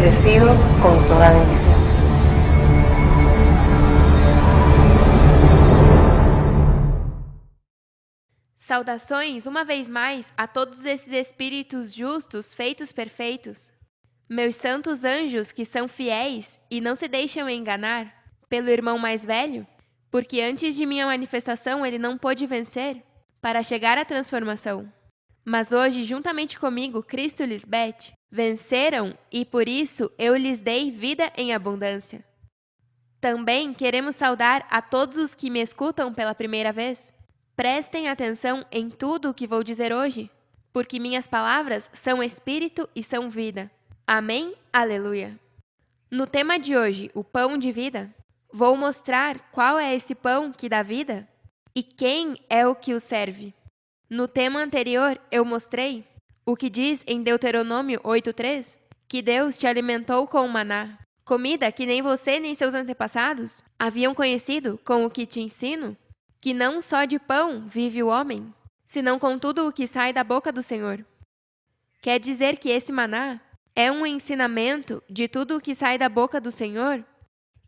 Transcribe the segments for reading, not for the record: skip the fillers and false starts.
bendecidos con toda bendición. Saudações, uma vez mais, a todos esses espíritos justos, feitos perfeitos. Meus santos anjos que são fiéis e não se deixam enganar pelo irmão mais velho, porque antes de minha manifestação ele não pôde vencer para chegar à transformação. Mas hoje, juntamente comigo, Cristo e Lisbeth, venceram e por isso eu lhes dei vida em abundância. Também queremos saudar a todos os que me escutam pela primeira vez. Prestem atenção em tudo o que vou dizer hoje, porque minhas palavras são espírito e são vida. Amém? Aleluia! No tema de hoje, o pão de vida, vou mostrar qual é esse pão que dá vida e quem é o que o serve. No tema anterior, eu mostrei o que diz em Deuteronômio 8:3, que Deus te alimentou com maná, comida que nem você nem seus antepassados haviam conhecido, com o que te ensino, que não só de pão vive o homem, senão com tudo o que sai da boca do Senhor. Quer dizer que esse maná é um ensinamento de tudo o que sai da boca do Senhor?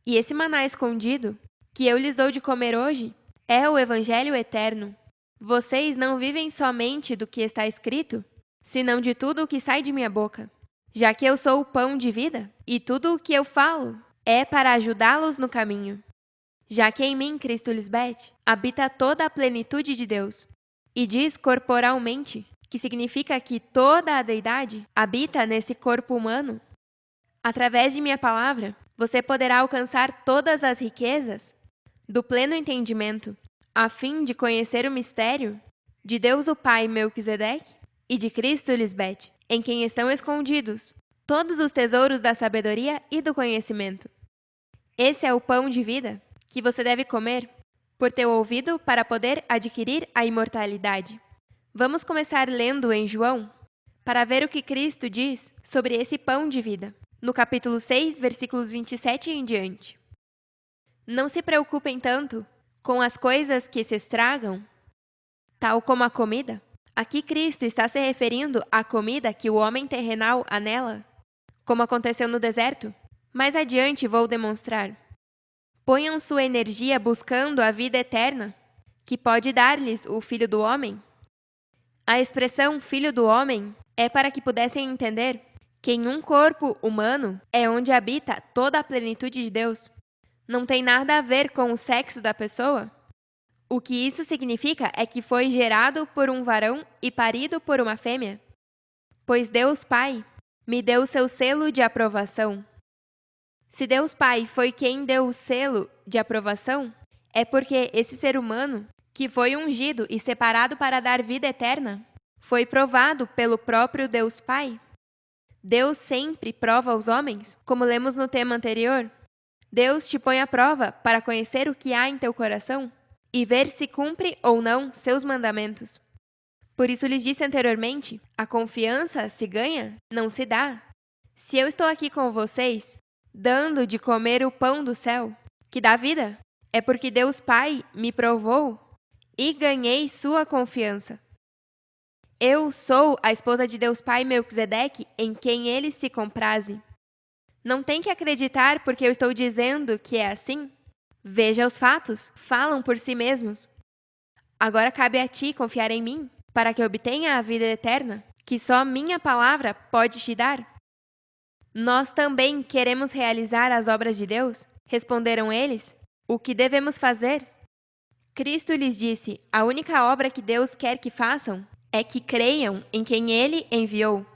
E esse maná escondido, que eu lhes dou de comer hoje, é o Evangelho eterno. Vocês não vivem somente do que está escrito, senão de tudo o que sai de minha boca. Já que eu sou o pão de vida, e tudo o que eu falo é para ajudá-los no caminho. Já que em mim, Cristo Lisbeth, habita toda a plenitude de Deus, e diz corporalmente, que significa que toda a deidade habita nesse corpo humano. Através de minha palavra, você poderá alcançar todas as riquezas do pleno entendimento, a fim de conhecer o mistério de Deus o Pai Melquisedeque e de Cristo Lisbeth, em quem estão escondidos todos os tesouros da sabedoria e do conhecimento. Esse é o pão de vida que você deve comer por ter ouvido para poder adquirir a imortalidade. Vamos começar lendo em João para ver o que Cristo diz sobre esse pão de vida, no capítulo 6, versículos 27 em diante. Não se preocupem tanto com as coisas que se estragam, tal como a comida. Aqui Cristo está se referindo à comida que o homem terrenal anela, como aconteceu no deserto. Mais adiante vou demonstrar. Ponham sua energia buscando a vida eterna, que pode dar-lhes o Filho do Homem. A expressão Filho do Homem é para que pudessem entender que em um corpo humano é onde habita toda a plenitude de Deus. Não tem nada a ver com o sexo da pessoa. O que isso significa é que foi gerado por um varão e parido por uma fêmea. Pois Deus Pai me deu o seu selo de aprovação. Se Deus Pai foi quem deu o selo de aprovação, é porque esse ser humano, que foi ungido e separado para dar vida eterna, foi provado pelo próprio Deus Pai. Deus sempre prova os homens, como lemos no tema anterior. Deus te põe à prova para conhecer o que há em teu coração e ver se cumpre ou não seus mandamentos. Por isso lhes disse anteriormente, a confiança se ganha, não se dá. Se eu estou aqui com vocês, dando de comer o pão do céu, que dá vida, é porque Deus Pai me provou e ganhei sua confiança. Eu sou a esposa de Deus Pai Melquisedeque, em quem ele se compraze. Não tem que acreditar porque eu estou dizendo que é assim. Veja os fatos, falam por si mesmos. Agora cabe a ti confiar em mim, para que obtenha a vida eterna, que só minha palavra pode te dar. Nós também queremos realizar as obras de Deus, responderam eles. O que devemos fazer? Cristo lhes disse, a única obra que Deus quer que façam é que creiam em quem Ele enviou.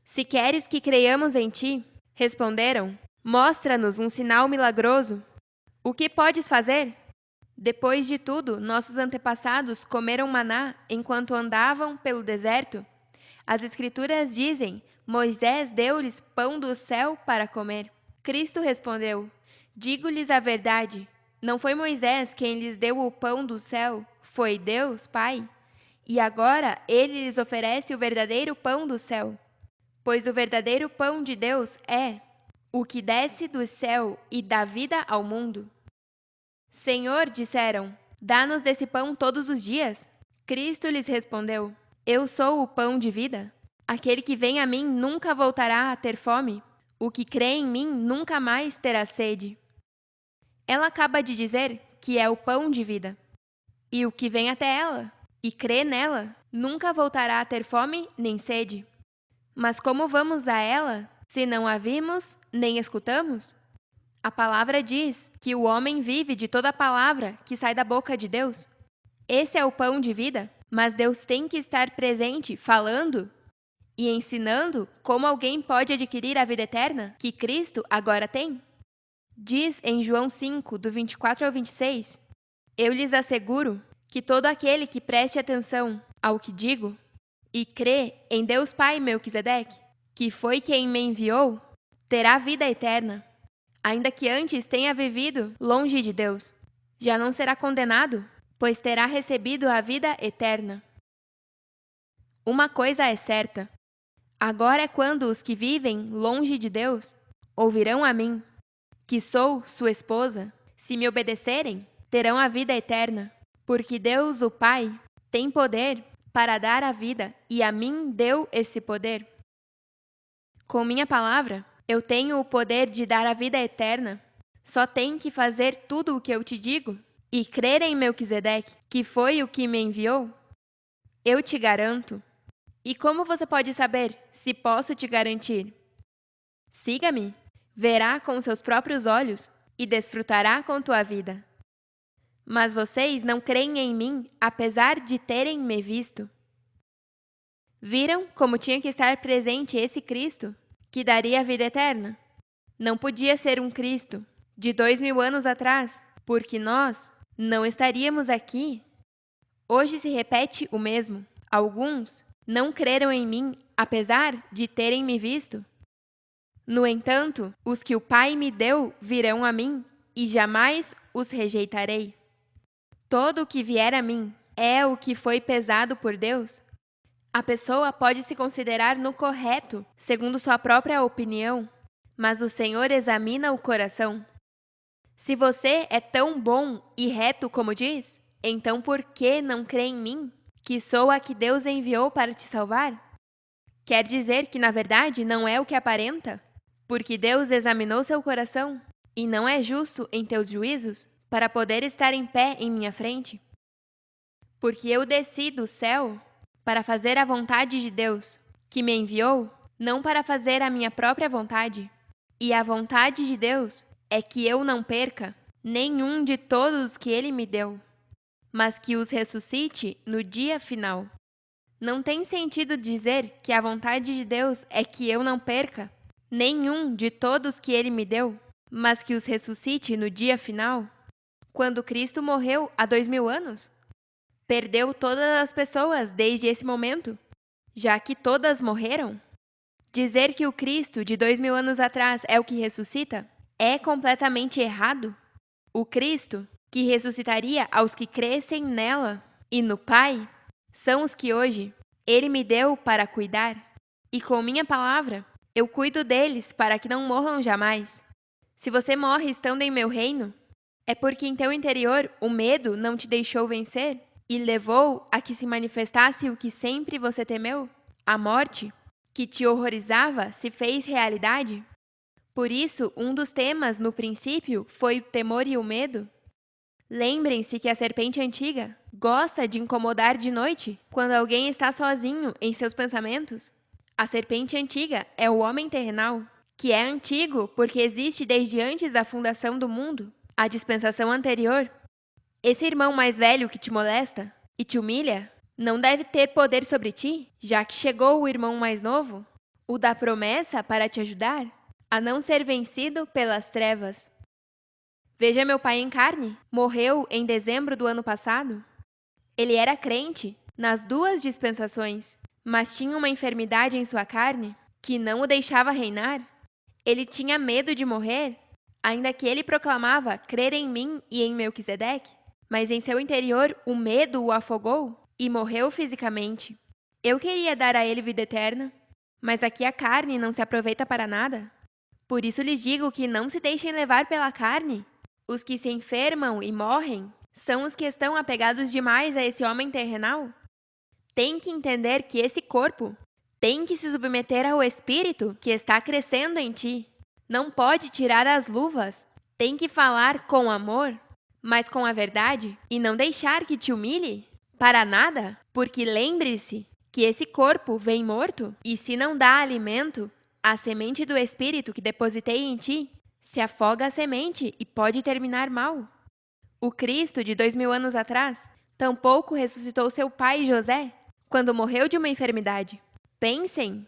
Se queres que creiamos em ti, responderam, mostra-nos um sinal milagroso. O que podes fazer? Depois de tudo, nossos antepassados comeram maná enquanto andavam pelo deserto. As Escrituras dizem, Moisés deu-lhes pão do céu para comer. Cristo respondeu, digo-lhes a verdade, não foi Moisés quem lhes deu o pão do céu, foi Deus, Pai. E agora ele lhes oferece o verdadeiro pão do céu. Pois o verdadeiro pão de Deus é o que desce do céu e dá vida ao mundo. Senhor, disseram, dá-nos desse pão todos os dias. Cristo lhes respondeu, eu sou o pão de vida. Aquele que vem a mim nunca voltará a ter fome. O que crê em mim nunca mais terá sede. Ela acaba de dizer que é o pão de vida. E o que vem até ela e crê nela nunca voltará a ter fome nem sede. Mas como vamos a ela se não a vimos nem escutamos? A palavra diz que o homem vive de toda palavra que sai da boca de Deus. Esse é o pão de vida, mas Deus tem que estar presente falando e ensinando como alguém pode adquirir a vida eterna que Cristo agora tem. Diz em João 5, do 24 ao 26, eu lhes asseguro que todo aquele que preste atenção ao que digo e crê em Deus Pai Melquisedeque, que foi quem me enviou, terá vida eterna. Ainda que antes tenha vivido longe de Deus, já não será condenado, pois terá recebido a vida eterna. Uma coisa é certa: agora é quando os que vivem longe de Deus ouvirão a mim, que sou sua esposa. Se me obedecerem, terão a vida eterna, porque Deus, o Pai, tem poder para dar a vida e a mim deu esse poder. Com minha palavra, eu tenho o poder de dar a vida eterna. Só tem que fazer tudo o que eu te digo e crer em Melquisedeque, que foi o que me enviou. Eu te garanto. E como você pode saber se posso te garantir? Siga-me, verá com seus próprios olhos e desfrutará com tua vida. Mas vocês não creem em mim, apesar de terem me visto. Viram como tinha que estar presente esse Cristo, que daria a vida eterna? Não podia ser um Cristo de 2000 anos atrás, porque nós não estaríamos aqui. Hoje se repete o mesmo. Alguns não creram em mim, apesar de terem me visto. No entanto, os que o Pai me deu virão a mim, e jamais os rejeitarei. Todo o que vier a mim é o que foi pesado por Deus. A pessoa pode se considerar no correto, segundo sua própria opinião, mas o Senhor examina o coração. Se você é tão bom e reto como diz, então por que não crê em mim, que sou a que Deus enviou para te salvar? Quer dizer que, na verdade, não é o que aparenta? Porque Deus examinou seu coração e não é justo em teus juízos para poder estar em pé em minha frente? Porque eu desci do céu para fazer a vontade de Deus, que me enviou, não para fazer a minha própria vontade. E a vontade de Deus é que eu não perca nenhum de todos que Ele me deu, mas que os ressuscite no dia final. Não tem sentido dizer que a vontade de Deus é que eu não perca nenhum de todos que Ele me deu, mas que os ressuscite no dia final. Quando Cristo morreu há 2000 anos, perdeu todas as pessoas desde esse momento, já que todas morreram? Dizer que o Cristo de 2000 anos atrás é o que ressuscita é completamente errado. O Cristo que ressuscitaria aos que crescem nela e no Pai são os que hoje Ele me deu para cuidar. E com minha palavra, eu cuido deles para que não morram jamais. Se você morre estando em meu reino, é porque em teu interior o medo não te deixou vencer e levou a que se manifestasse o que sempre você temeu, a morte, que te horrorizava, se fez realidade. Por isso, um dos temas no princípio foi o temor e o medo. Lembrem-se que a serpente antiga gosta de incomodar de noite, quando alguém está sozinho em seus pensamentos. A serpente antiga é o homem terrenal, que é antigo porque existe desde antes da fundação do mundo, a dispensação anterior. Esse irmão mais velho que te molesta e te humilha não deve ter poder sobre ti, já que chegou o irmão mais novo, o da promessa para te ajudar a não ser vencido pelas trevas. Veja meu pai em carne, morreu em dezembro do ano passado. Ele era crente nas duas dispensações, mas tinha uma enfermidade em sua carne que não o deixava reinar. Ele tinha medo de morrer, ainda que ele proclamava crer em mim e em Melquisedeque, mas em seu interior o medo o afogou e morreu fisicamente. Eu queria dar a ele vida eterna, mas aqui a carne não se aproveita para nada. Por isso lhes digo que não se deixem levar pela carne. Os que se enfermam e morrem são os que estão apegados demais a esse homem terrenal. Tem que entender que esse corpo tem que se submeter ao espírito que está crescendo em ti. Não pode tirar as luvas. Tem que falar com amor, mas com a verdade, e não deixar que te humilhe? Para nada, porque lembre-se que esse corpo vem morto, e se não dá alimento, a semente do Espírito que depositei em ti se afoga a semente e pode terminar mal. O Cristo de 2000 anos atrás tampouco ressuscitou seu pai José quando morreu de uma enfermidade. Pensem,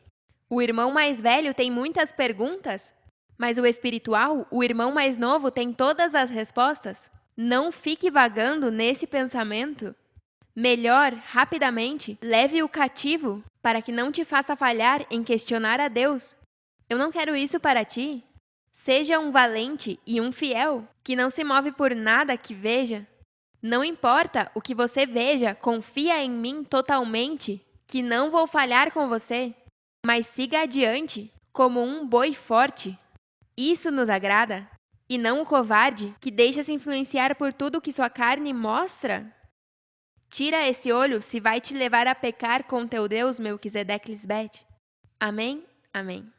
o irmão mais velho tem muitas perguntas, mas o espiritual, o irmão mais novo, tem todas as respostas. Não fique vagando nesse pensamento. Melhor, rapidamente, leve-o cativo para que não te faça falhar em questionar a Deus. Eu não quero isso para ti. Seja um valente e um fiel, que não se move por nada que veja. Não importa o que você veja, confia em mim totalmente, que não vou falhar com você, mas siga adiante como um boi forte. Isso nos agrada, e não o covarde que deixa se influenciar por tudo que sua carne mostra. Tira esse olho se vai te levar a pecar com teu Deus, Melquisedeque Lisbeth. Amém? Amém.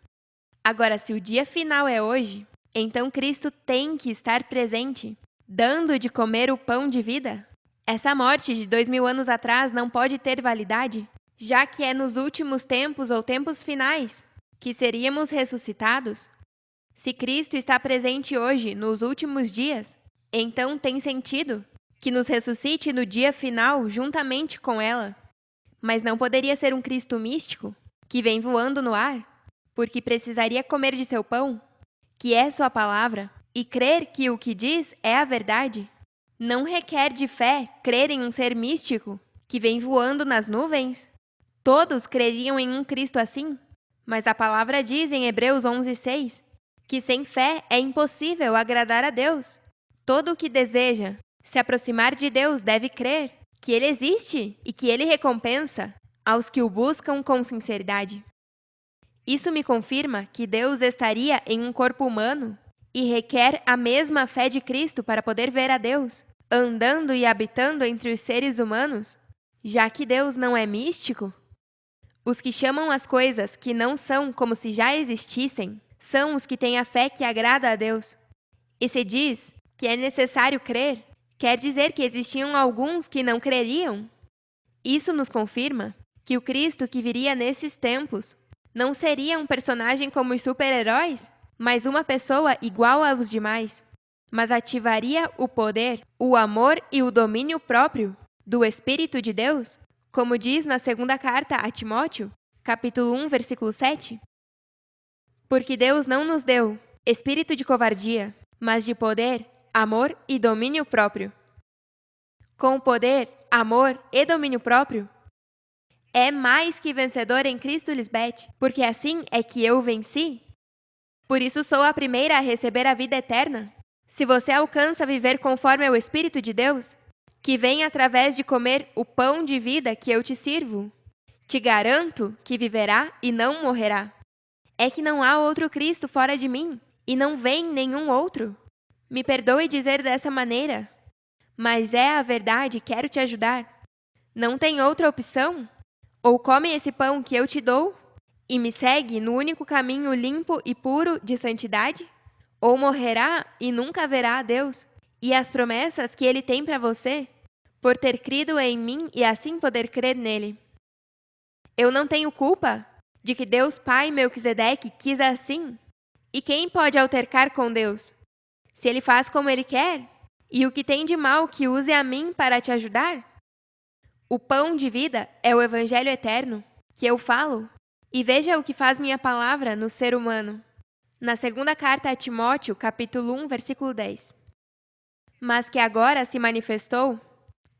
Agora, se o dia final é hoje, então Cristo tem que estar presente, dando de comer o pão de vida. Essa morte de 2000 anos atrás não pode ter validade, já que é nos últimos tempos ou tempos finais que seríamos ressuscitados. Se Cristo está presente hoje, nos últimos dias, então tem sentido que nos ressuscite no dia final juntamente com ela. Mas não poderia ser um Cristo místico, que vem voando no ar, porque precisaria comer de seu pão, que é sua palavra, e crer que o que diz é a verdade. Não requer de fé crer em um ser místico, que vem voando nas nuvens? Todos creriam em um Cristo assim, mas a palavra diz em Hebreus 11:6, que sem fé é impossível agradar a Deus. Todo o que deseja se aproximar de Deus deve crer que Ele existe e que Ele recompensa aos que o buscam com sinceridade. Isso me confirma que Deus estaria em um corpo humano e requer a mesma fé de Cristo para poder ver a Deus, andando e habitando entre os seres humanos, já que Deus não é místico. Os que chamam as coisas que não são como se já existissem são os que têm a fé que agrada a Deus. E se diz que é necessário crer, quer dizer que existiam alguns que não creriam? Isso nos confirma que o Cristo que viria nesses tempos não seria um personagem como os super-heróis, mas uma pessoa igual aos demais, mas ativaria o poder, o amor e o domínio próprio do Espírito de Deus, como diz na segunda carta a Timóteo, capítulo 1, versículo 7. Porque Deus não nos deu espírito de covardia, mas de poder, amor e domínio próprio. Com poder, amor e domínio próprio, é mais que vencedor em Cristo Lisbeth, porque assim é que eu venci. Por isso sou a primeira a receber a vida eterna. Se você alcança viver conforme o Espírito de Deus, que vem através de comer o pão de vida que eu te sirvo, te garanto que viverá e não morrerá. É que não há outro Cristo fora de mim, e não vem nenhum outro. Me perdoe dizer dessa maneira, mas é a verdade e quero te ajudar. Não tem outra opção? Ou come esse pão que eu te dou e me segue no único caminho limpo e puro de santidade? Ou morrerá e nunca verá a Deus e as promessas que Ele tem para você, por ter crido em mim e assim poder crer nele. Eu não tenho culpa de que Deus Pai Melquisedeque quis assim. E quem pode altercar com Deus? Se Ele faz como Ele quer? E o que tem de mal que use a mim para te ajudar? O pão de vida é o Evangelho eterno, que eu falo. E veja o que faz minha palavra no ser humano. Na segunda carta a Timóteo, capítulo 1, versículo 10. Mas que agora se manifestou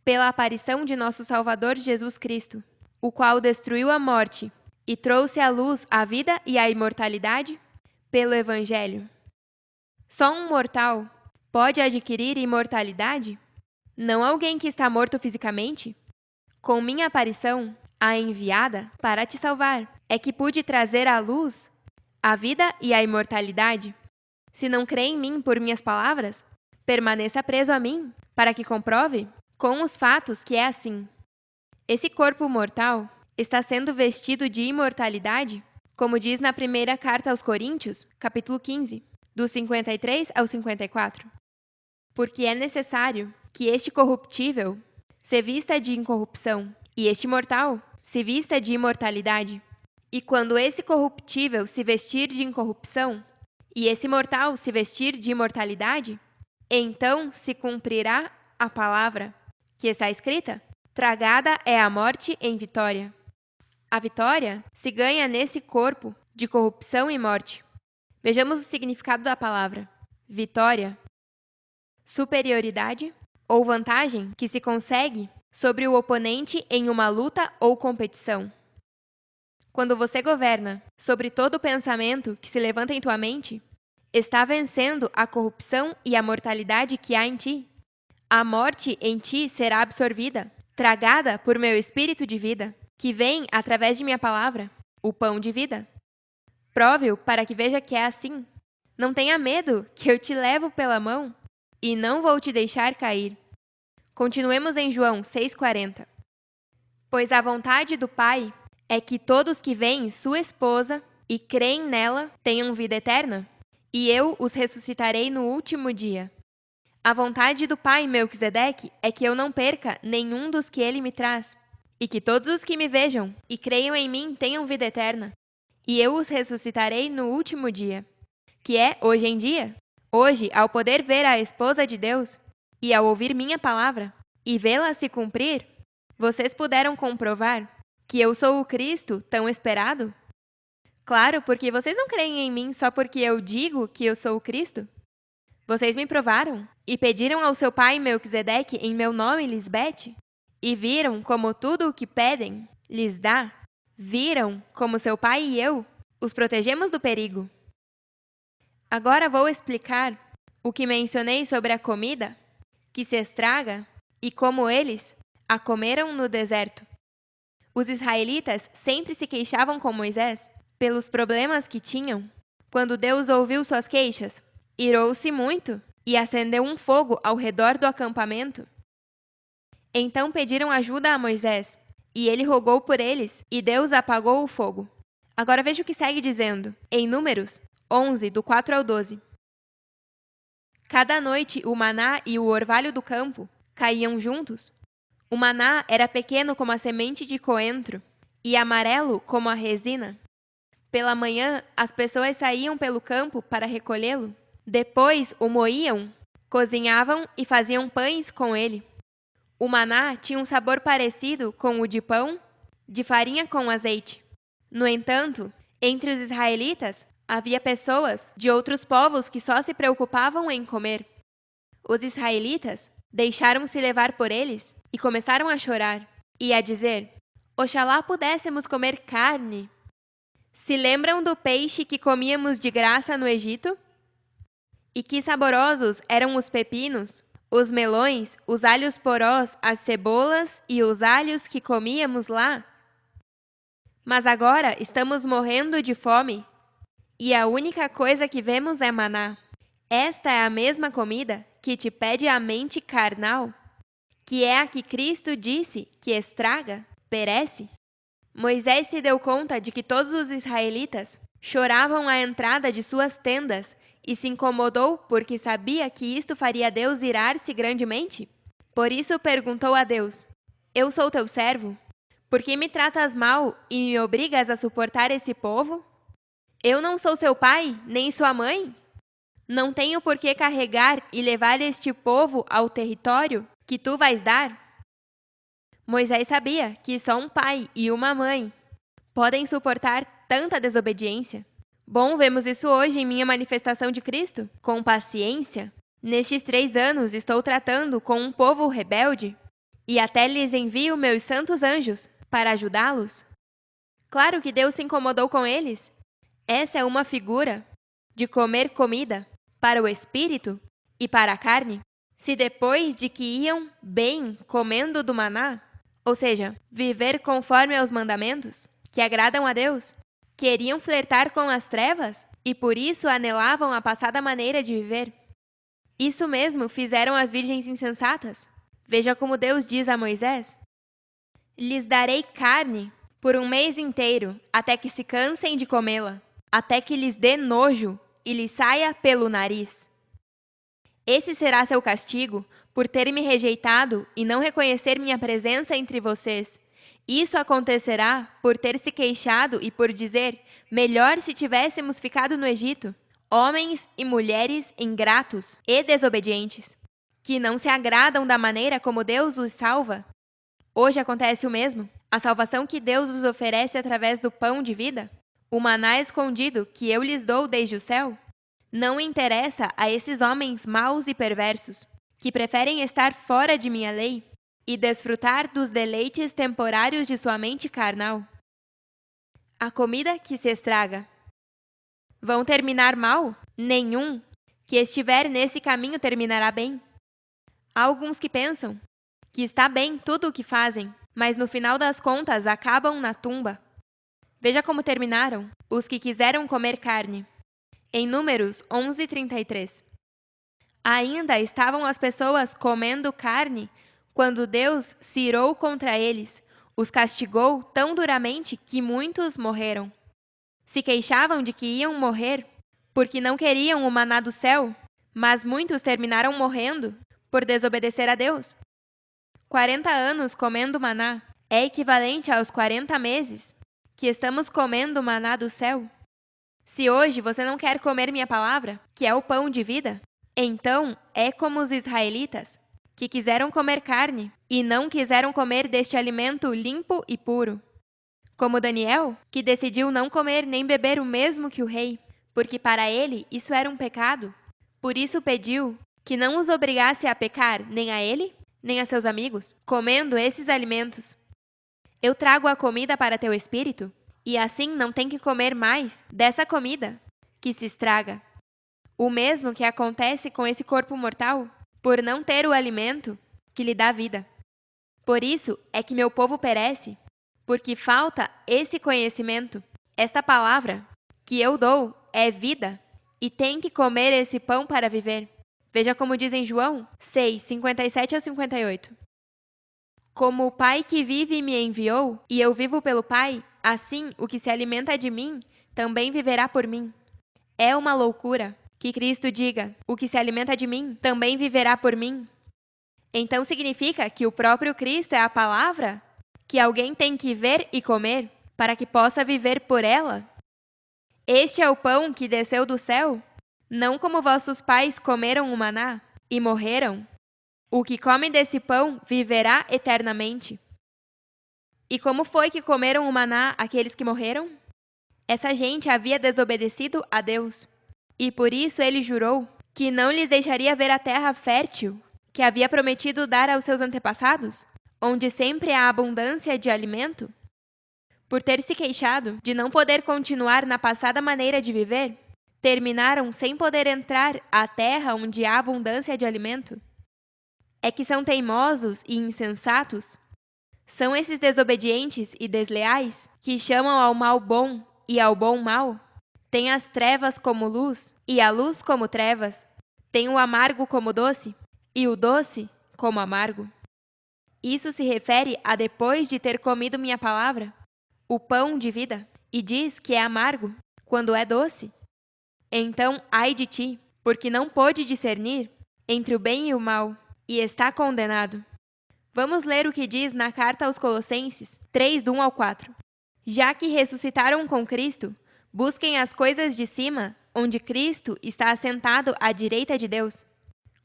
pela aparição de nosso Salvador Jesus Cristo, o qual destruiu a morte e trouxe à luz a vida e a imortalidade pelo Evangelho. Só um mortal pode adquirir imortalidade? Não alguém que está morto fisicamente? Com minha aparição, a enviada para te salvar, é que pude trazer à luz a vida e a imortalidade. Se não crê em mim por minhas palavras, permaneça preso a mim, para que comprove com os fatos que é assim. Esse corpo mortal está sendo vestido de imortalidade, como diz na primeira carta aos Coríntios, capítulo 15. do 53 ao 54. Porque é necessário que este corruptível se vista de incorrupção, e este mortal se vista de imortalidade. E quando esse corruptível se vestir de incorrupção, e esse mortal se vestir de imortalidade, então se cumprirá a palavra que está escrita: tragada é a morte em vitória. A vitória se ganha nesse corpo de corrupção e morte. Vejamos o significado da palavra. Vitória: superioridade ou vantagem que se consegue sobre o oponente em uma luta ou competição. Quando você governa sobre todo pensamento que se levanta em tua mente, está vencendo a corrupção e a mortalidade que há em ti. A morte em ti será absorvida, tragada por meu espírito de vida, que vem através de minha palavra, o pão de vida. Prove-o para que veja que é assim. Não tenha medo, que eu te levo pela mão e não vou te deixar cair. Continuemos em João 6,40. Pois a vontade do Pai é que todos que veem sua esposa e creem nela tenham vida eterna, e eu os ressuscitarei no último dia. A vontade do Pai Melquisedeque é que eu não perca nenhum dos que ele me traz, e que todos os que me vejam e creiam em mim tenham vida eterna, e eu os ressuscitarei no último dia, que é hoje em dia. Hoje, ao poder ver a esposa de Deus, e ao ouvir minha palavra, e vê-la se cumprir, vocês puderam comprovar que eu sou o Cristo tão esperado? Claro, porque vocês não creem em mim só porque eu digo que eu sou o Cristo. Vocês me provaram e pediram ao seu pai Melquisedeque em meu nome Lisbete, e viram como tudo o que pedem lhes dá. Viram como seu pai e eu os protegemos do perigo. Agora vou explicar o que mencionei sobre a comida que se estraga e como eles a comeram no deserto. Os israelitas sempre se queixavam com Moisés pelos problemas que tinham. Quando Deus ouviu suas queixas, irou-se muito e acendeu um fogo ao redor do acampamento. Então pediram ajuda a Moisés, e ele rogou por eles, e Deus apagou o fogo. Agora veja o que segue dizendo, em Números 11, do 4 ao 12. Cada noite o maná e o orvalho do campo caíam juntos. O maná era pequeno como a semente de coentro e amarelo como a resina. Pela manhã, as pessoas saíam pelo campo para recolhê-lo. Depois o moíam, cozinhavam e faziam pães com ele. O maná tinha um sabor parecido com o de pão, de farinha com azeite. No entanto, entre os israelitas, havia pessoas de outros povos que só se preocupavam em comer. Os israelitas deixaram-se levar por eles e começaram a chorar e a dizer: Oxalá pudéssemos comer carne. Se lembram do peixe que comíamos de graça no Egito? E que saborosos eram os pepinos, os melões, os alhos porós, as cebolas e os alhos que comíamos lá? Mas agora estamos morrendo de fome, e a única coisa que vemos é maná. Esta é a mesma comida que te pede a mente carnal, que é a que Cristo disse que estraga, perece. Moisés se deu conta de que todos os israelitas choravam à entrada de suas tendas e se incomodou porque sabia que isto faria Deus irar-se grandemente. Por isso perguntou a Deus: Eu sou teu servo? Por que me tratas mal e me obrigas a suportar esse povo? Eu não sou seu pai, nem sua mãe? Não tenho por que carregar e levar este povo ao território que tu vais dar? Moisés sabia que só um pai e uma mãe podem suportar tanta desobediência. Bom, vemos isso hoje em minha manifestação de Cristo, com paciência. Nestes 3 anos estou tratando com um povo rebelde e até lhes envio meus santos anjos para ajudá-los. Claro que Deus se incomodou com eles. Essa é uma figura de comer comida para o espírito e para a carne. Se depois de que iam bem comendo do maná, ou seja, viver conforme aos mandamentos que agradam a Deus, queriam flertar com as trevas e por isso anelavam a passada maneira de viver. Isso mesmo fizeram as virgens insensatas. Veja como Deus diz a Moisés: Lhes darei carne por 1 mês inteiro, até que se cansem de comê-la, até que lhes dê nojo e lhe saia pelo nariz. Esse será seu castigo por ter me rejeitado e não reconhecer minha presença entre vocês. Isso acontecerá por ter se queixado e por dizer: melhor se tivéssemos ficado no Egito. Homens e mulheres ingratos e desobedientes, que não se agradam da maneira como Deus os salva. Hoje acontece o mesmo. A salvação que Deus os oferece através do pão de vida, o maná escondido que eu lhes dou desde o céu, não interessa a esses homens maus e perversos, que preferem estar fora de minha lei e desfrutar dos deleites temporários de sua mente carnal. A comida que se estraga. Vão terminar mal? Nenhum. Que estiver nesse caminho terminará bem. Há alguns que pensam que está bem tudo o que fazem, mas no final das contas acabam na tumba. Veja como terminaram os que quiseram comer carne. Em Números 11:33. Ainda estavam as pessoas comendo carne quando Deus se irou contra eles, os castigou tão duramente que muitos morreram. Se queixavam de que iam morrer porque não queriam o maná do céu, mas muitos terminaram morrendo por desobedecer a Deus. 40 anos comendo maná é equivalente aos 40 meses que estamos comendo maná do céu. Se hoje você não quer comer minha palavra, que é o pão de vida, então é como os israelitas, que quiseram comer carne e não quiseram comer deste alimento limpo e puro. Como Daniel, que decidiu não comer nem beber o mesmo que o rei, porque para ele isso era um pecado. Por isso pediu que não os obrigasse a pecar nem a ele, nem a seus amigos, comendo esses alimentos. Eu trago a comida para teu espírito, e assim não tem que comer mais dessa comida, que se estraga. O mesmo que acontece com esse corpo mortal, por não ter o alimento que lhe dá vida. Por isso é que meu povo perece, porque falta esse conhecimento. Esta palavra que eu dou é vida, e tem que comer esse pão para viver. Veja como diz em João 6:57-58. Como o Pai que vive me enviou, e eu vivo pelo Pai, assim o que se alimenta de mim também viverá por mim. É uma loucura que Cristo diga: o que se alimenta de mim também viverá por mim. Então significa que o próprio Cristo é a palavra que alguém tem que ver e comer para que possa viver por ela? Este é o pão que desceu do céu? Não como vossos pais comeram o maná e morreram? O que come desse pão viverá eternamente. E como foi que comeram o maná aqueles que morreram? Essa gente havia desobedecido a Deus, e por isso ele jurou que não lhes deixaria ver a terra fértil que havia prometido dar aos seus antepassados, onde sempre há abundância de alimento. Por ter se queixado de não poder continuar na passada maneira de viver, terminaram sem poder entrar à terra onde há abundância de alimento. É que são teimosos e insensatos? São esses desobedientes e desleais que chamam ao mal bom e ao bom mal? Têm as trevas como luz e a luz como trevas? Têm o amargo como doce e o doce como amargo? Isso se refere a depois de ter comido minha palavra, o pão de vida, e diz que é amargo quando é doce? Então, ai de ti, porque não pôde discernir entre o bem e o mal, e está condenado. Vamos ler o que diz na carta aos Colossenses 3, do 1 ao 4. Já que ressuscitaram com Cristo, busquem as coisas de cima, onde Cristo está assentado à direita de Deus.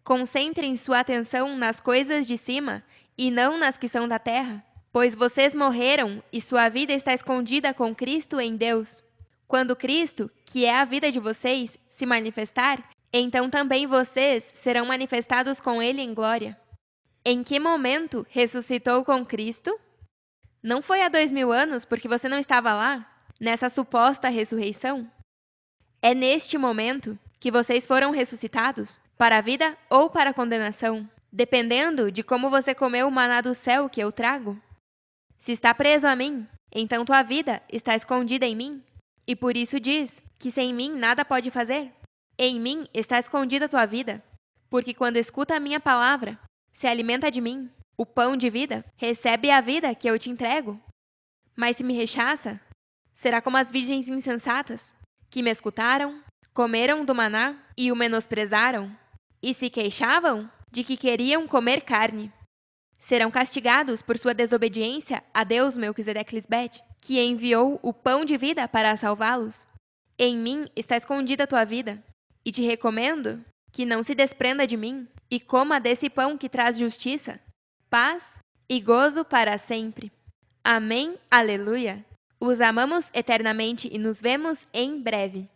Concentrem sua atenção nas coisas de cima e não nas que são da terra, pois vocês morreram e sua vida está escondida com Cristo em Deus. Quando Cristo, que é a vida de vocês, se manifestar, então também vocês serão manifestados com Ele em glória. Em que momento ressuscitou com Cristo? Não foi há 2000 anos porque você não estava lá, nessa suposta ressurreição? É neste momento que vocês foram ressuscitados, para a vida ou para a condenação, dependendo de como você comeu o maná do céu que eu trago. Se está preso a mim, então tua vida está escondida em mim, e por isso diz que sem mim nada pode fazer. Em mim está escondida tua vida, porque quando escuta a minha palavra, se alimenta de mim, o pão de vida, recebe a vida que eu te entrego. Mas se me rechaça, será como as virgens insensatas, que me escutaram, Comeram do maná e o menosprezaram, e se queixavam de que queriam comer carne. Serão castigados por sua desobediência a Deus Melquisedeque Lisbete, que enviou o pão de vida para salvá-los. Em mim está escondida a tua vida, e te recomendo que não se desprenda de mim e coma desse pão que traz justiça, paz e gozo para sempre. Amém, aleluia. Os amamos eternamente e nos vemos em breve.